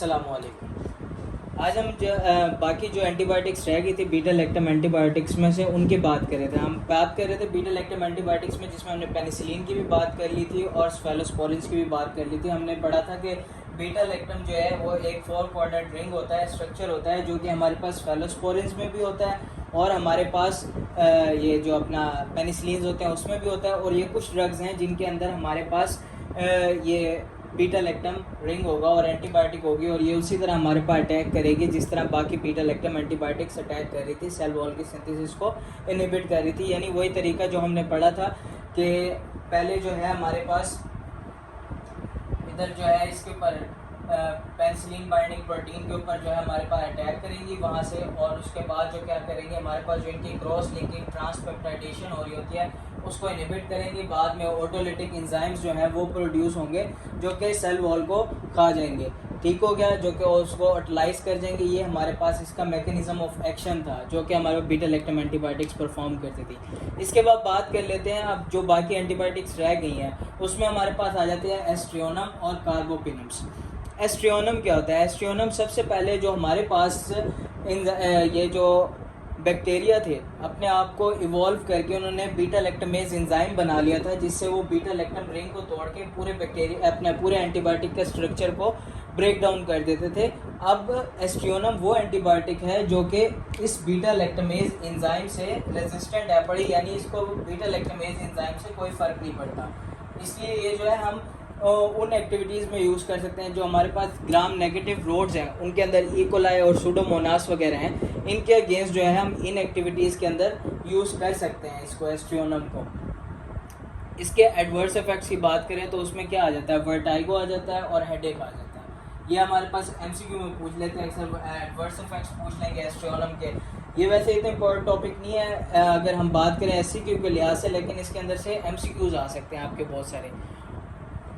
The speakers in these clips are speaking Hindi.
अस्सलामुअलैकुम। आज हम बाकी जो एंटीबायोटिक्स रह गई थी बीटा लैक्टम एंटीबायोटिक्स में से उनकी बात कर रहे थे। हम बात कर रहे थे बीटा लैक्टम एंटीबायोटिक्स में, जिसमें हमने पेनिसिलिन की भी बात कर ली थी और स्फेलोस्पोरिन्स की भी बात कर ली थी। हमने पढ़ा था कि बीटा लैक्टम जो है वो एक 4 क्वाड्रेंट रिंग होता है, स्ट्रक्चर होता है, जो कि हमारे पास स्फेलोस्पोरिन्स में भी होता है और हमारे पास ये जो अपना पेनिसिलिन होते हैं उसमें भी होता है। और ये कुछ ड्रग्स हैं जिनके अंदर हमारे पास ये बीटा लैक्टम रिंग होगा और एंटीबायोटिक होगी, और ये उसी तरह हमारे पास अटैक करेगी जिस तरह बाकी बीटा लैक्टम एंटीबायोटिक्स अटैक कर रही थी, सेल वॉल की सिंथेसिस को इनहिबिट कर रही थी। यानी वही तरीका जो हमने पढ़ा था कि पहले जो है हमारे पास इधर जो है इसके ऊपर पेनिसिलिन बाइंडिंग प्रोटीन के ऊपर जो है हमारे पास अटैक करेंगी वहाँ से, और उसके बाद जो क्या करेंगे हमारे पास जो इनकी क्रॉस लिंकिंग ट्रांसपेप्टाइडेशन हो रही होती है उसको इनहिबिट करेंगे। बाद में ऑटोलिटिक एंजाइम्स जो हैं वो प्रोड्यूस होंगे जो कि सेल वॉल को खा जाएंगे, ठीक हो गया, जो कि उसको ऑटलाइज कर जाएंगे। ये हमारे पास इसका मैकेनिज्म ऑफ एक्शन था जो कि हमारे बीटा लैक्टम एंटीबायोटिक्स परफॉर्म करती थी। इसके बाद बात कर लेते हैं अब जो बाकी एंटीबायोटिक्स रह गई हैं उसमें हमारे पास आ जाते हैं एस्ट्रियोनम और कार्बोपिनम्स। एस्ट्रियोनम क्या होता है? एस्ट्रियोनम सबसे पहले जो हमारे पास ये जो बैक्टीरिया थे अपने आप को इवॉल्व करके उन्होंने बीटा लैक्टमेज एंजाइम बना लिया था, जिससे वो बीटा लैक्टम रिंग को तोड़ के पूरे बैक्टीरिया अपने पूरे एंटीबायोटिक के स्ट्रक्चर को ब्रेक डाउन कर देते थे। अब एस्ट्रियोनम वो एंटीबायोटिक है जो कि इस बीटा लैक्टमेज एंजाइम से रेजिस्टेंट है पड़ी, यानी इसको बीटा लैक्टमेज एंजाइम से कोई फ़र्क नहीं पड़ता। इसलिए ये जो है हम उन एक्टिविटीज़ में यूज़ कर सकते हैं जो हमारे पास ग्राम नेगेटिव रोड्स हैं, उनके अंदर इकोलाई और सूडोमोनास वगैरह हैं, इनके अगेंस्ट जो है हम इन एक्टिविटीज़ के अंदर यूज़ कर सकते हैं इसको, एस्ट्रियोनम को। इसके एडवर्स इफेक्ट्स की बात करें तो उसमें क्या आ जाता है? वर्टाइगो आ जाता है और हेडेक आ जाता है। ये हमारे पास एमसीक्यू में पूछ लेते हैं, अक्सर एडवर्स इफेक्ट्स पूछ लेंगे एस्ट्रियोनम के। ये वैसे इतने इम्पोर्टेंट टॉपिक नहीं है अगर हम बात करें एससीक्यू के लिहाज से, लेकिन इसके अंदर से एमसीक्यूज आ सकते हैं आपके बहुत सारे।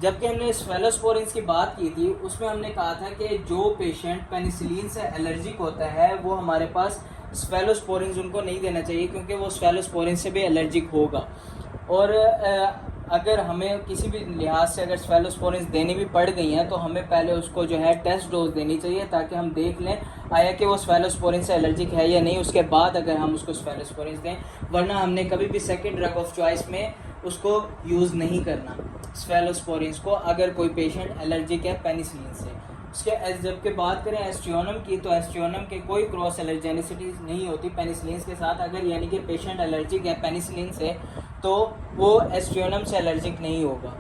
जबकि हमने स्फेलोस्पोरिन्स की बात की थी उसमें हमने कहा था कि जो पेशेंट पेनिसिलिन से एलर्जिक होता है वो हमारे पास स्फेलोस्पोरिन्स उनको नहीं देना चाहिए, क्योंकि वो स्फेलोस्पोरिन्स से भी एलर्जिक होगा। और अगर हमें किसी भी लिहाज से अगर स्फेलोस्पोरिन्स देनी भी पड़ गई हैं तो हमें पहले उसको जो है टेस्ट डोज देनी चाहिए, ताकि हम देख लें आया कि वो स्फेलोस्पोरिन से एलर्जिक है या नहीं, उसके बाद अगर हम उसको स्फेलोस्पोरिन्स दें। वरना हमने कभी भी सेकेंड ड्रग ऑफ चॉइस में उसको यूज़ नहीं करना स्फेलोस्पोरिन्स को, अगर कोई पेशेंट एलर्जिक है पेनिसिलिन से। उसके जबकि बात करें एस्ट्रियोनम की, तो एस्ट्रियोनम के कोई क्रॉस एलर्जेनिसिटी नहीं होती पेनिसिलिन के साथ। अगर यानी कि पेशेंट एलर्जिक है पेनिसिलिन से तो वो एस्ट्रियोनम से एलर्जिक नहीं होगा।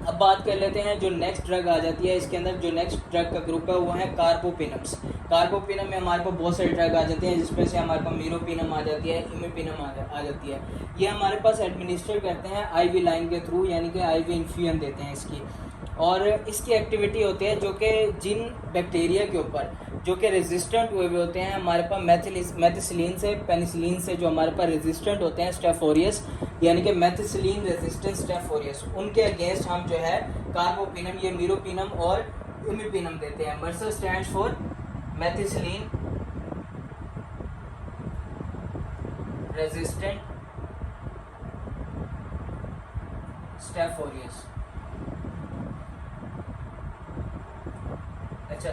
अब बात कर लेते हैं जो नेक्स्ट ड्रग आ जाती है, इसके अंदर जो नेक्स्ट ड्रग का ग्रुप है वो है कार्बोपिनम्स। कार्बोपिनम में हमारे पास बहुत सारी ड्रग आ जाती हैं, जिसमें से हमारे पास मीरोपिनम आ जाती है, इमिपिनम आ जाती है। ये हमारे पास एडमिनिस्ट्रेट करते हैं आईवी लाइन के थ्रू, यानी कि आईवी इन्फ्यूजन देते हैं इसकी। और इसकी एक्टिविटी होती है जो कि जिन बैक्टीरिया के ऊपर जो कि रेजिस्टेंट हुए हुए होते हैं हमारे पास मेथिसिलिन से पेनिसिलिन से, जो हमारे पास रेजिस्टेंट होते हैं स्टेफ ऑरियस, यानी कि मेथिसिलिन रेजिस्टेंट स्टेफ ऑरियस, उनके अगेंस्ट हम जो है कार्बोपिनम, ये मीरोपिनम और इमिपिनम देते हैं। Mercer stands for methicillin resistant staph aureus. अच्छा,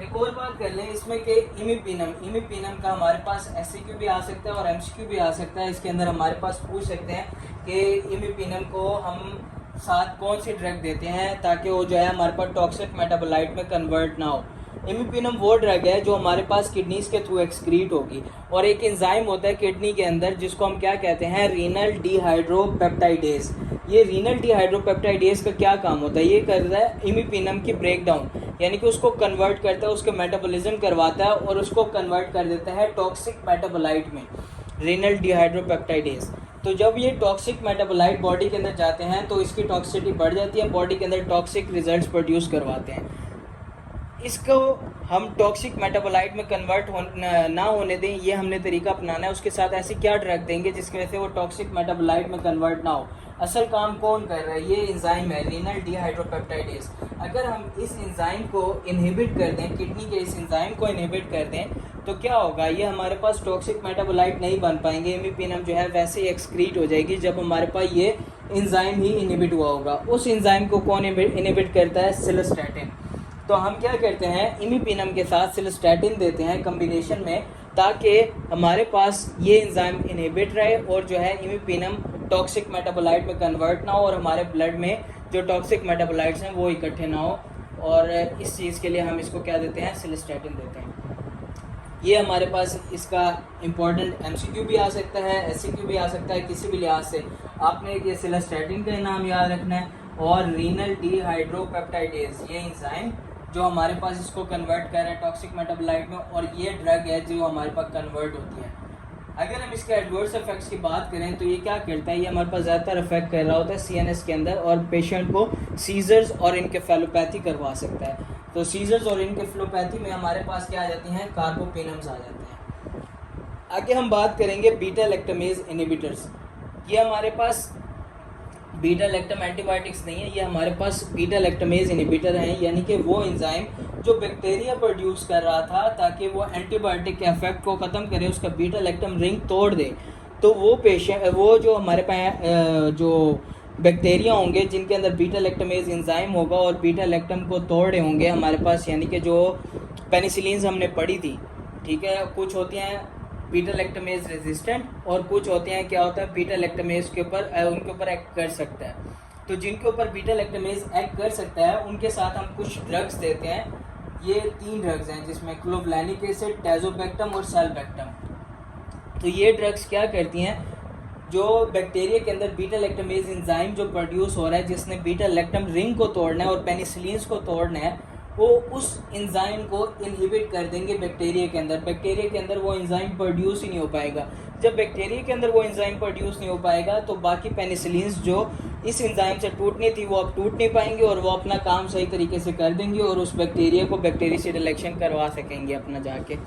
एक और बात कर लें इसमें कि इमिपिनम का हमारे पास एससीक्यू भी आ सकता है और एमसीक्यू भी आ सकता है। इसके अंदर हमारे पास पूछ सकते हैं कि इमिपिनम को हम साथ कौन सी ड्रग देते हैं ताकि वो जो है हमारे पास टॉक्सिक मेटाबोलाइट में कन्वर्ट ना हो। इमिपिनम वो ड्रग है जो हमारे पास किडनीज के थ्रू एक्सक्रीट होगी, और एक एंजाइम होता है किडनी के अंदर जिसको हम क्या कहते हैं? रीनल डिहाइड्रोपेप्टाइडेज। ये रीनल डिहाइड्रोपेप्टाइडेज का क्या काम होता है? ये करता है इमिपिनम की ब्रेक डाउन, यानी कि उसको कन्वर्ट करता है, उसके मेटाबॉलिज्म करवाता है और उसको कन्वर्ट कर देता है टॉक्सिक मेटाबोलाइट में, रीनल डिहाइड्रोपेप्टाइडेज। तो जब ये टॉक्सिक मेटाबोलाइट बॉडी के अंदर जाते हैं तो इसकी टॉक्सिसिटी बढ़ जाती है, बॉडी के अंदर टॉक्सिक रिजल्ट्स प्रोड्यूस करवाते हैं। इसको हम टॉक्सिक मेटाबोलाइट में कन्वर्ट ना होने दें, ये हमने तरीका अपनाना है। उसके साथ ऐसी क्या ड्रग देंगे जिसकी वजह से वो टॉक्सिक मेटाबोलाइट में कन्वर्ट ना हो। असल काम कौन कर रहा है? ये एंजाइम है रीनल डिहाइड्रोपेप्टाइडेज। अगर हम इस एंजाइम को इनहिबिट कर दें, किडनी के इस एंजाइम को इनहिबिट कर दें, तो क्या होगा? ये हमारे पास टॉक्सिक मेटाबोलाइट नहीं बन पाएंगे, इमिपिनम जो है वैसे ही एक्सक्रीट हो जाएगी जब हमारे पास ये एंजाइम ही इनहिबिट हुआ होगा। उस एंजाइम को कौन इनहिबिट करता है? सिलोस्टैटिन। तो हम क्या करते हैं, इमिपेनम के साथ सिलिस्टैटिन देते हैं कम्बिनेशन में, ताकि हमारे पास ये एंजाइम इनहिबिट रहे और जो है इमिपेनम टॉक्सिक मेटाबोलाइट में कन्वर्ट ना हो और हमारे ब्लड में जो टॉक्सिक मेटाबोलाइट्स हैं वो इकट्ठे ना हो। और इस चीज़ के लिए हम इसको क्या देते हैं, सिलिस्टैटिन देते हैं। ये हमारे पास इसका इम्पॉर्टेंट एमसीक्यू भी आ सकता है, एससीक्यू भी आ सकता है, किसी भी लिहाज से आपने ये सिलिस्टैटिन का नाम याद रखना है। और रीनल डीहाइड्रोपेप्टाइडेज ये एंजाइम जो हमारे पास इसको कन्वर्ट कर रहा है टॉक्सिक मेटाबोलाइट में, और ये ड्रग है जो हमारे पास कन्वर्ट होती है। अगर हम इसके एडवर्स इफेक्ट्स की बात करें तो ये क्या करता है, ये हमारे पास ज़्यादातर इफेक्ट कर रहा होता है सीएनएस के अंदर, और पेशेंट को सीजर्स और इनकेफेलोपैथी करवा सकता है। तो सीजर्स और इनकेफेलोपैथी में हमारे पास क्या आ जाती हैं, कार्बोपेनम्स आ जाते हैं। आगे हम बात करेंगे बीटा लैक्टामेज इनहिबिटर्स। ये हमारे पास बीटा लैक्टम एंटीबायोटिक्स नहीं है, ये हमारे पास बीटा लैक्टामेज इनहिबिटर हैं, यानी कि वो एंजाइम जो बैक्टीरिया प्रोड्यूस कर रहा था ताकि वो एंटीबायोटिक के इफेक्ट को ख़त्म करे, उसका बीटा लैक्टम रिंग तोड़ दे। तो वो पेशेंट, वो जो हमारे पास जो बैक्टीरिया होंगे जिनके अंदर बीटा लैक्टामेज एंजाइम होगा और बीटा लैक्टम को तोड़े होंगे हमारे पास, यानी कि जो पेनिसिलिन हमने पढ़ी थी, ठीक है, कुछ होती हैं बीटा लैक्टामेज रेजिस्टेंट और कुछ होते हैं क्या होता है बीटा लैक्टामेज के ऊपर उनके ऊपर एक्ट कर सकता है। तो जिनके ऊपर बीटा लैक्टामेज एक्ट कर सकता है उनके साथ हम कुछ ड्रग्स देते हैं। ये 3 ड्रग्स हैं जिसमें क्लोवलैनिक एसिड, टैजोबैक्टम और सेल्बैक्टम। तो ये ड्रग्स क्या करती हैं, जो बैक्टीरिया के अंदर बीटा लैक्टामेज एंजाइम जो प्रोड्यूस हो रहा है जिसने बीटा लैक्टम रिंग को तोड़ना है और पेनिसिलिन को तोड़ना है, वो उस एंजाइम को इनहिबिट कर देंगे बैक्टीरिया के अंदर। बैक्टीरिया के अंदर वो एंजाइम प्रोड्यूस ही नहीं हो पाएगा। जब बैक्टीरिया के अंदर वो एंजाइम प्रोड्यूस नहीं हो पाएगा तो बाकी पेनिसिलिन्स जो इस एंजाइम से टूटनी थी वो अब टूट नहीं पाएंगे और वो अपना काम सही तरीके से कर देंगे और उस बैक्टीरिया को बैक्टीरियासिड इलेक्शन करवा सकेंगे अपना जाके।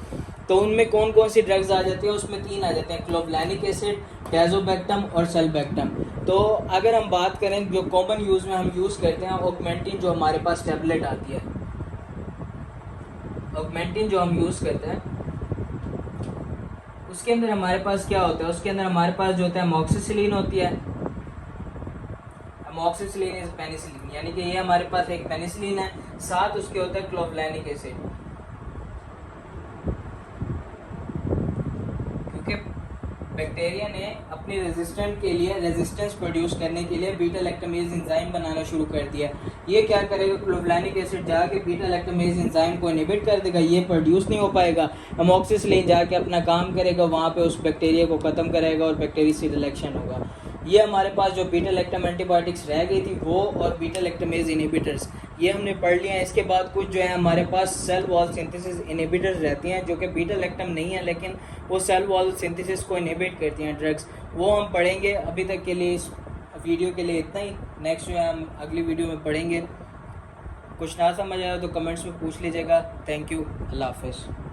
तो उनमें कौन कौन सी ड्रग्स आ जाती है, उसमें 3 आ जाते हैं, क्लोवलैनिक एसिड, टैजोबैक्टम और सेल्बैक्टम। तो अगर हम बात करें जो कॉमन यूज़ में हम यूज़ करते हैं, ऑगमेंटिन जो हमारे पास टैबलेट आती है, ऑगमेंटिन जो हम यूज़ करते हैं उसके अंदर हमारे पास क्या होता है, उसके अंदर हमारे पास जो होता है अमोक्सिसिलिन होती है। अमोक्सिसिलिन इज पेनिसिलिन, यानी कि ये हमारे पास एक पेनिसिलिन है, साथ उसके होता है क्लोवलैनिक एसिड। क्योंकि बैक्टीरिया ने अपनी रेजिस्टेंस प्रोड्यूस करने के लिए बीटा लैक्टामेज एंजाइम बनाना शुरू कर दिया। ये क्या करेगा, क्लोवलैनिक एसिड जाके बीटा लैक्टामेज एंजाइम को इनहिबिट कर देगा, ये प्रोड्यूस नहीं हो पाएगा। अमोक्सिसिलिन जाके अपना काम करेगा, वहाँ पे उस बैक्टीरिया को ख़त्म करेगा और बैक्टीरियासिड इलेक्शन होगा। ये हमारे पास जो बीटा लैक्टम एंटीबायोटिक्स रह गई थी वो और बीटा लैक्टामेज इनहिबिटर्स ये हमने पढ़ लिया है। इसके बाद कुछ जो है हमारे पास सेल वॉल सिंथेसिस इनहिबिटर्स रहती हैं जो कि बीटा लैक्टम नहीं है लेकिन वो सेल वॉल सिंथेसिस को इनहिबिट करती हैं ड्रग्स, वो हम पढ़ेंगे। अभी तक के लिए इस वीडियो के लिए इतना ही, नेक्स्ट जो है हम अगली वीडियो में पढ़ेंगे। कुछ ना समझ आया तो कमेंट्स में पूछ लीजिएगा। थैंक यू, अल्लाह हाफ़िज़।